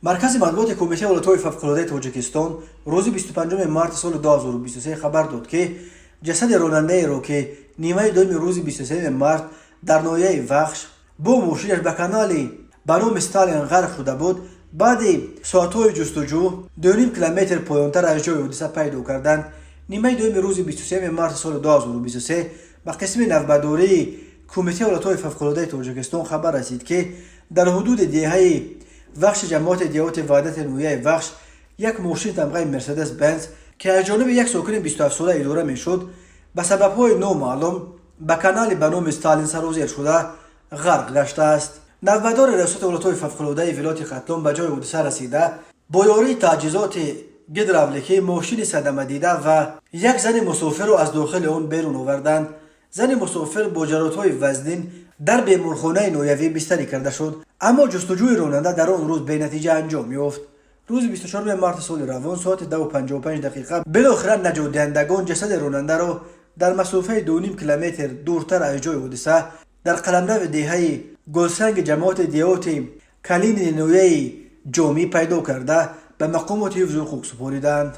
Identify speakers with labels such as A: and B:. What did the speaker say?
A: مرکز مطبوعات کمیته ولایت‌های فوق‌العاده تاجیکستان روز 25 مارس سال 2023 خبر داد که جسد راننده را که نیمه دوم روز 23 مارس در ناحیه وخش با ماشینش به کانال به نام استالین غرق شده بود. بعد ساعت‌های جستجو 2.5 کیلومتر پایین‌تر از جای حادثه پیدا کردند. نیمه دوم روز 23 مارس سال 2023 به قسم نوبرداری کمیته ولایت‌های فوق‌العاده تاجیکستان خبر رسید که در حدود دهه وخش جماعت دیوت وحدت نویه وخش یک ماشین تمغه مرسدس بنز که از جانب یک ساکن 27 ساله اداره میشد به سبب‌های نامعلوم به کانال به نام استالین سرازیر شده غرق گشته است. نوبردار ریاست ولایت‌های فوق‌العاده ولایت ختلان به جای حادثه رسیده با یاری تجهیزات گیدرولیکی ماشین صدمه دیده و یک زن مسافر را از داخل آن بیرون آوردند. زن مسافر با جراحت‌های وزنین در بیمارخانه نویوی بستری کرده شد، اما جستجوی راننده در آن روز به نتیجه انجام یافت. روز 24 مارس سال روان ساعت 2:55 بالاخره نجات دهندگان جسد راننده را در مسافه 2.5 کیلومتر دورتر از جای حادثه در قلمرو دهه گلسنگ جماعت دیوت کلین نویه جامی پیدا کرده به مقامات حفظ حقوق سپردند.